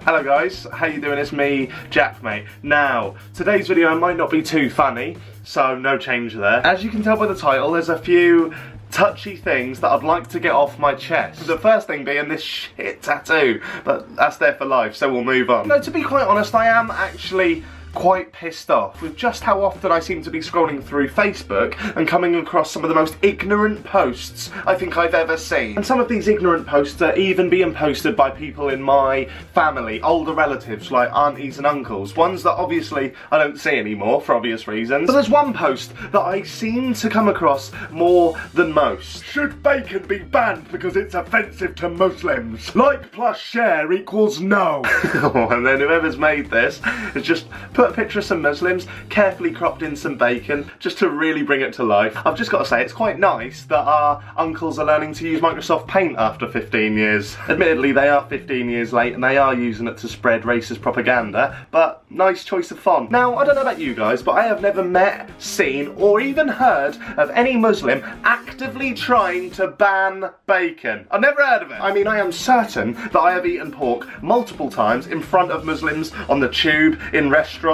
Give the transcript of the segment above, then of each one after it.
Hello guys, how you doing? It's me, JaackMaate. Now, today's video might not be too funny, so no change there. As you can tell by the title, there's a few touchy things that I'd like to get off my chest. The first thing being this shit tattoo, but that's there for life, so we'll move on. No, to be quite honest, I am actually quite pissed off with just how often I seem to be scrolling through Facebook and coming across some of the most ignorant posts I think I've ever seen. And some of these ignorant posts are even being posted by people in my family, older relatives like aunties and uncles, ones that obviously I don't see anymore for obvious reasons. But there's one post that I seem to come across more than most. Should bacon be banned because it's offensive to Muslims? Like plus share equals no. And then whoever's made this has just put a picture of some Muslims, carefully cropped in some bacon, just to really bring it to life. I've just got to say, it's quite nice that our uncles are learning to use Microsoft Paint after 15 years. Admittedly, they are 15 years late and they are using it to spread racist propaganda, but nice choice of font. Now, I don't know about you guys, but I have never met, seen, or even heard of any Muslim actively trying to ban bacon. I've never heard of it. I mean, I am certain that I have eaten pork multiple times in front of Muslims, on the tube, in restaurants,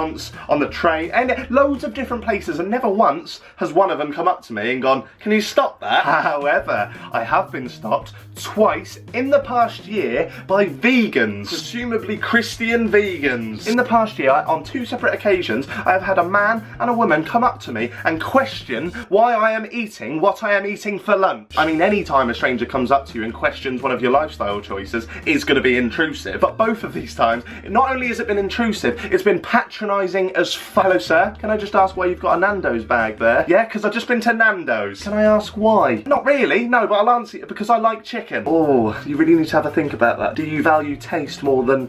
on the train, and loads of different places, and never once has one of them come up to me and gone, "Can you stop that?" However, I have been stopped twice in the past year by vegans, presumably Christian vegans. In the past year, on two separate occasions, I have had a man and a woman come up to me and question why I am eating what I am eating for lunch. I mean, any time a stranger comes up to you and questions one of your lifestyle choices is going to be intrusive, but both of these times, not only has it been intrusive, it's been patronising as Hello sir, can I just ask why you've got a Nando's bag there? Yeah, because I've just been to Nando's. Can I ask why? Not really, no, but I'll answer it because I like chicken. Oh, you really need to have a think about that. Do you value taste more than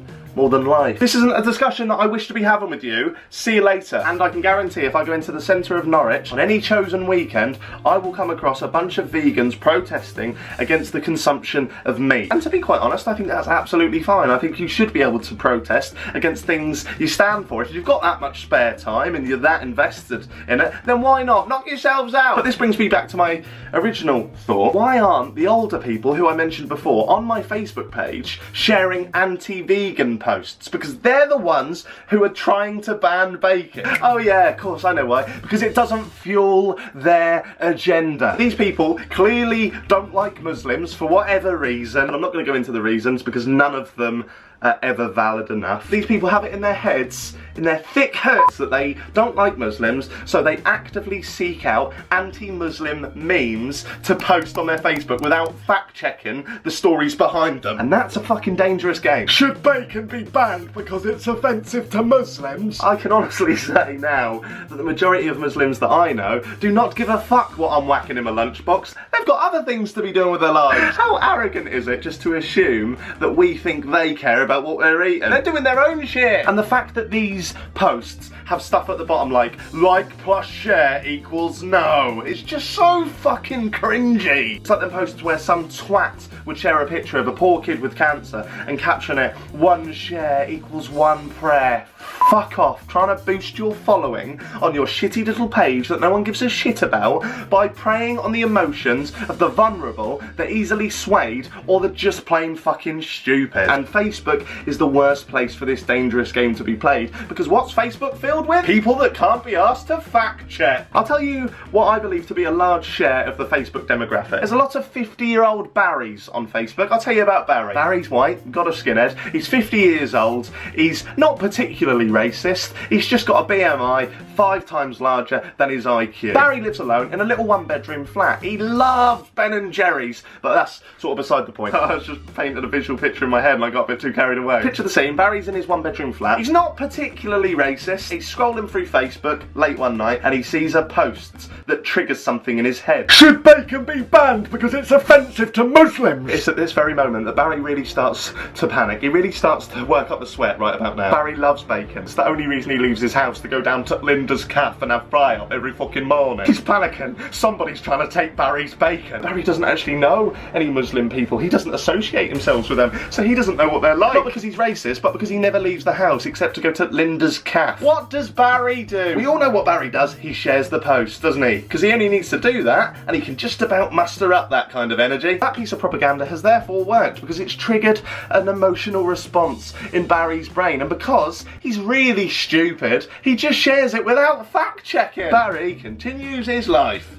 life? This isn't a discussion that I wish to be having with you. See you later. And I can guarantee if I go into the centre of Norwich on any chosen weekend, I will come across a bunch of vegans protesting against the consumption of meat. And to be quite honest, I think that's absolutely fine. I think you should be able to protest against things you stand for. If you've got that much spare time and you're that invested in it, then why not? Knock yourselves out. But this brings me back to my original thought. Why aren't the older people who I mentioned before on my Facebook page sharing anti-vegan posts? Because they're the ones who are trying to ban bacon. Oh yeah, of course, I know why. Because it doesn't fuel their agenda. These people clearly don't like Muslims for whatever reason. And I'm not going to go into the reasons because none of them are ever valid enough. These people have it in their heads, in their thick heads, that they don't like Muslims, so they actively seek out anti-Muslim memes to post on their Facebook without fact-checking the stories behind them. And that's a fucking dangerous game. Should bacon be banned because it's offensive to Muslims? I can honestly say now that the majority of Muslims that I know do not give a fuck what I'm whacking in my lunchbox. They've got other things to be doing with their lives. How arrogant is it just to assume that we think they care about what we're eating? They're doing their own shit. And the fact that these posts have stuff at the bottom like plus share equals no, it's just so fucking cringy. It's like them posts where some twat would share a picture of a poor kid with cancer and caption it, "1 share equals 1 prayer." Fuck off trying to boost your following on your shitty little page that no one gives a shit about by preying on the emotions of the vulnerable, the easily swayed, or the just plain fucking stupid. And Facebook is the worst place for this dangerous game to be played, because what's Facebook filled with? People that can't be asked to fact check. I'll tell you what I believe to be a large share of the Facebook demographic. There's a lot of 50-year-old Barrys on Facebook. I'll tell you about Barry. Barry's white, got a skinhead, he's 50 years old, he's not particularly racist, he's just got a BMI 5 times larger than his IQ. Barry lives alone in a little 1-bedroom flat. He loves Ben & Jerry's, but that's sort of beside the point. I was just painting a visual picture in my head and I got a bit too carried away. Picture the scene, Barry's in his 1-bedroom flat. He's not particularly racist. He's scrolling through Facebook late one night and he sees a post that triggers something in his head. Should bacon be banned because it's offensive to Muslims? It's at this very moment that Barry really starts to panic. He really starts to work up the sweat right about now. Barry loves bacon. It's the only reason he leaves his house to go down to Linda's Cafe and have fry-up every fucking morning. He's panicking. Somebody's trying to take Barry's bacon. Barry doesn't actually know any Muslim people. He doesn't associate himself with them, so he doesn't know what they're like. Not because he's racist, but because he never leaves the house except to go to Linda's cafe. What does Barry do? We all know what Barry does. He shares the post, doesn't he? Because he only needs to do that, and he can just about muster up that kind of energy. That piece of propaganda has therefore worked because it's triggered an emotional response in Barry's brain, and because he's really stupid, he just shares it without fact-checking. Barry continues his life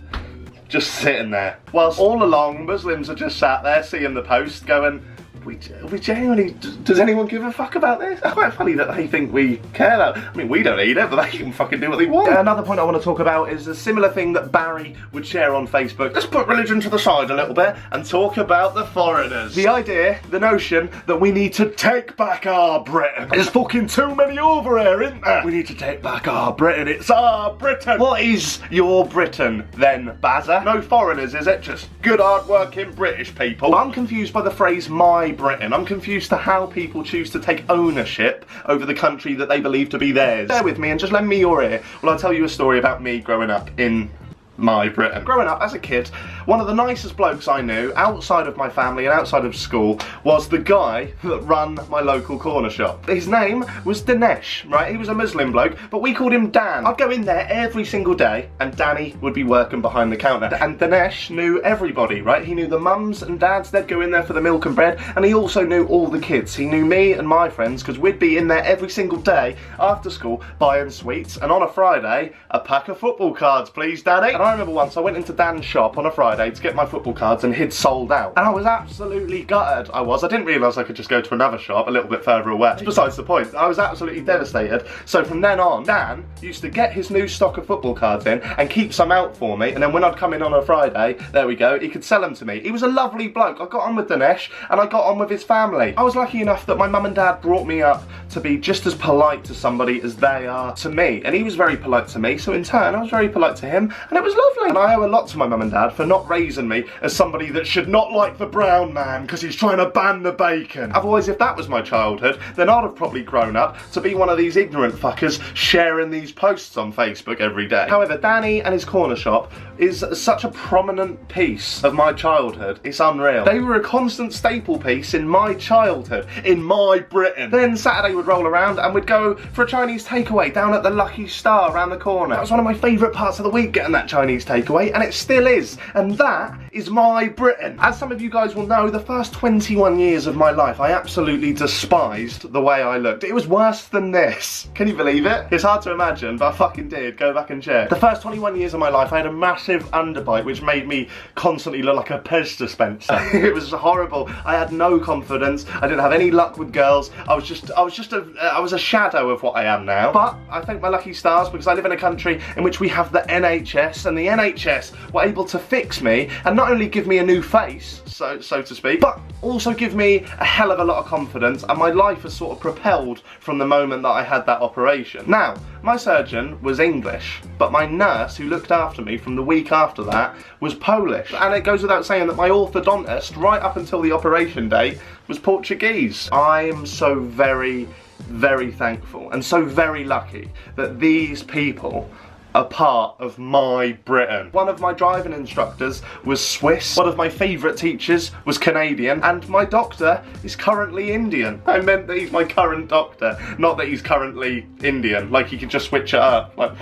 just sitting there, whilst all along Muslims are just sat there seeing the post going, we genuinely, does anyone give a fuck about this? It's quite funny that they think we care though. I mean, we don't need it, but they can fucking do what they want. Another point I want to talk about is a similar thing that Barry would share on Facebook. Let's put religion to the side a little bit and talk about the foreigners. The idea, the notion that we need to take back our Britain. There's fucking too many over here, isn't there? We need to take back our Britain. It's our Britain. What is your Britain then, Bazza? No foreigners, is it? Just good hard-working British people. I'm confused by the phrase my Britain. I'm confused to how people choose to take ownership over the country that they believe to be theirs. Bear with me and just lend me your ear while I tell you a story about me growing up in my Britain. Growing up as a kid, one of the nicest blokes I knew, outside of my family and outside of school, was the guy that ran my local corner shop. His name was Dinesh, right? He was a Muslim bloke, but we called him Dan. I'd go in there every single day, and Danny would be working behind the counter. And Dinesh knew everybody, right? He knew the mums and dads, they'd go in there for the milk and bread, and he also knew all the kids. He knew me and my friends, because we'd be in there every single day after school buying sweets, and on a Friday, a pack of football cards, please, Daddy. And I remember once I went into Dan's shop on a Friday to get my football cards and he'd sold out. And I was absolutely gutted, I didn't realise I could just go to another shop a little bit further away. Besides the point, I was absolutely devastated. So from then on, Dan used to get his new stock of football cards in and keep some out for me, and then when I'd come in on a Friday, there we go, he could sell them to me. He was a lovely bloke. I got on with Dinesh and I got on with his family. I was lucky enough that my mum and dad brought me up to be just as polite to somebody as they are to me, and he was very polite to me, so in turn I was very polite to him, and it was lovely. And I owe a lot to my mum and dad for not raising me as somebody that should not like the brown man because he's trying to ban the bacon. Otherwise, if that was my childhood, then I'd have probably grown up to be one of these ignorant fuckers sharing these posts on Facebook every day. However, Danny and his corner shop is such a prominent piece of my childhood, it's unreal. They were a constant staple piece in my childhood, in my Britain. Then Saturday would roll around and we'd go for a Chinese takeaway down at the Lucky Star around the corner. That was one of my favourite parts of the week, getting that Chinese takeaway, and it still is. And that is my Britain. As some of you guys will know, the first 21 years of my life, I absolutely despised the way I looked. It was worse than this. Can you believe it? It's hard to imagine, but I fucking did. Go back and check. The first 21 years of my life, I had a massive underbite, which made me constantly look like a Pez dispenser. It was horrible. I had no confidence. I didn't have any luck with girls. I was a shadow of what I am now. But I thank my lucky stars because I live in a country in which we have the NHS, and the NHS were able to fix me and not only give me a new face, so to speak, but also give me a hell of a lot of confidence, and my life has sort of propelled from the moment that I had that operation. Now, my surgeon was English, but my nurse who looked after me from the week after that was Polish. And it goes without saying that my orthodontist, right up until the operation date, was Portuguese. I am so very, very thankful and so very lucky that these people a part of my Britain. One of my driving instructors was Swiss, one of my favourite teachers was Canadian, and my doctor is currently Indian. I meant that he's my current doctor, not that he's currently Indian, like he could just switch it up. Like,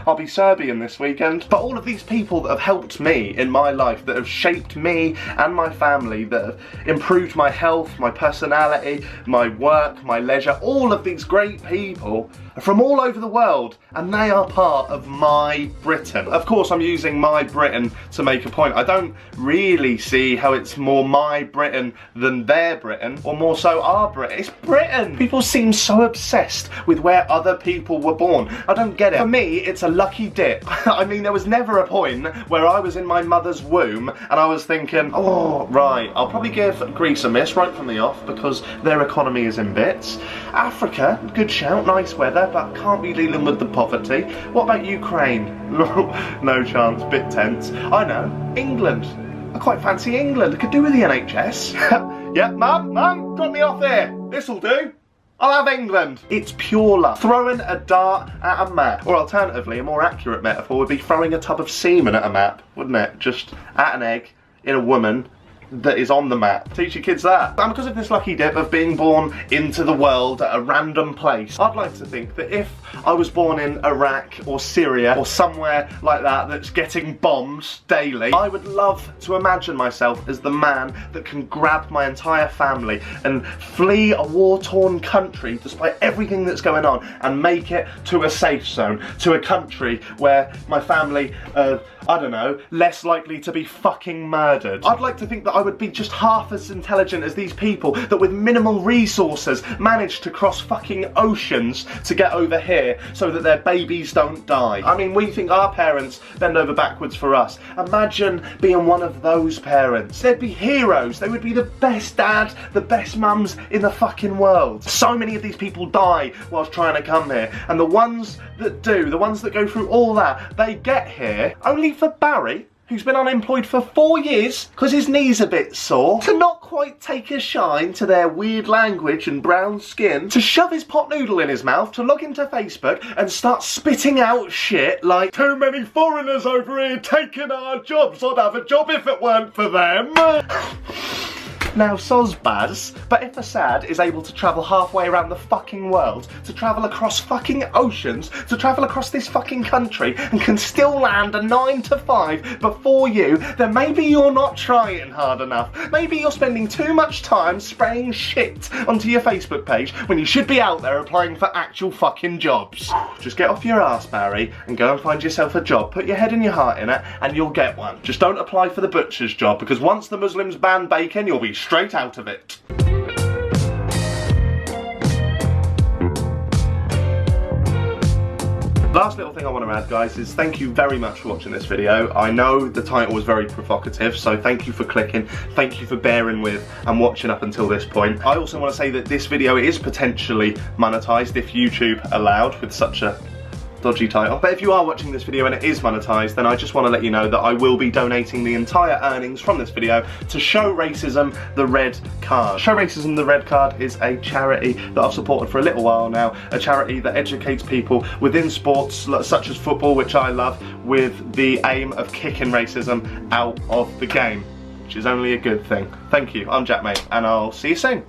I'll be Serbian this weekend. But all of these people that have helped me in my life, that have shaped me and my family, that have improved my health, my personality, my work, my leisure, all of these great people are from all over the world, and they are part of my Britain. Of course, I'm using my Britain to make a point. I don't really see how it's more my Britain than their Britain, or more so our Britain. It's Britain! People seem so obsessed with where other people were born. I don't get it. For me, it's a lucky dip. I mean, there was never a point where I was in my mother's womb and I was thinking, oh, right, I'll probably give Greece a miss right from the off because their economy is in bits. Africa, good shout, nice weather, but can't be dealing with the poverty. What about Ukraine? No chance, bit tense. I know, England. I quite fancy England. I could do with the NHS. Yep, Mum, got me off here. This'll do. I'll have England. It's pure luck. Throwing a dart at a map. Or alternatively, a more accurate metaphor would be throwing a tub of semen at a map, wouldn't it? Just at an egg, in a woman, that is on the map. Teach your kids that. And because of this lucky dip of being born into the world at a random place, I'd like to think that if I was born in Iraq or Syria or somewhere like that that's getting bombed daily, I would love to imagine myself as the man that can grab my entire family and flee a war-torn country despite everything that's going on and make it to a safe zone, to a country where my family I don't know, less likely to be fucking murdered. I'd like to think that I would be just half as intelligent as these people that with minimal resources manage to cross fucking oceans to get over here so that their babies don't die. I mean, we think our parents bend over backwards for us. Imagine being one of those parents. They'd be heroes. They would be the best dad, the best mums in the fucking world. So many of these people die whilst trying to come here, and the ones that do, the ones that go through all that, they get here only for Barry, who's been unemployed for 4 years because his knee's a bit sore, to not quite take a shine to their weird language and brown skin, to shove his pot noodle in his mouth, to log into Facebook and start spitting out shit like, too many foreigners over here taking our jobs, I'd have a job if it weren't for them. Now, sozbaz, but if a sad is able to travel halfway around the fucking world, to travel across fucking oceans, to travel across this fucking country, and can still land a 9 to 5 before you, then maybe you're not trying hard enough. Maybe you're spending too much time spraying shit onto your Facebook page when you should be out there applying for actual fucking jobs. Just get off your ass, Barry, and go and find yourself a job. Put your head and your heart in it, and you'll get one. Just don't apply for the butcher's job, because once the Muslims ban bacon, you'll be straight out of it. Last little thing I want to add, guys, is thank you very much for watching this video. I know the title was very provocative, so thank you for clicking, thank you for bearing with and watching up until this point. I also want to say that this video is potentially monetized if YouTube allowed, with such a dodgy title. But if you are watching this video and it is monetized, then I just want to let you know that I will be donating the entire earnings from this video to Show Racism the Red Card. Show Racism the Red Card is a charity that I've supported for a little while now, a charity that educates people within sports such as football, which I love, with the aim of kicking racism out of the game, which is only a good thing. Thank you, I'm JaackMaate, and I'll see you soon.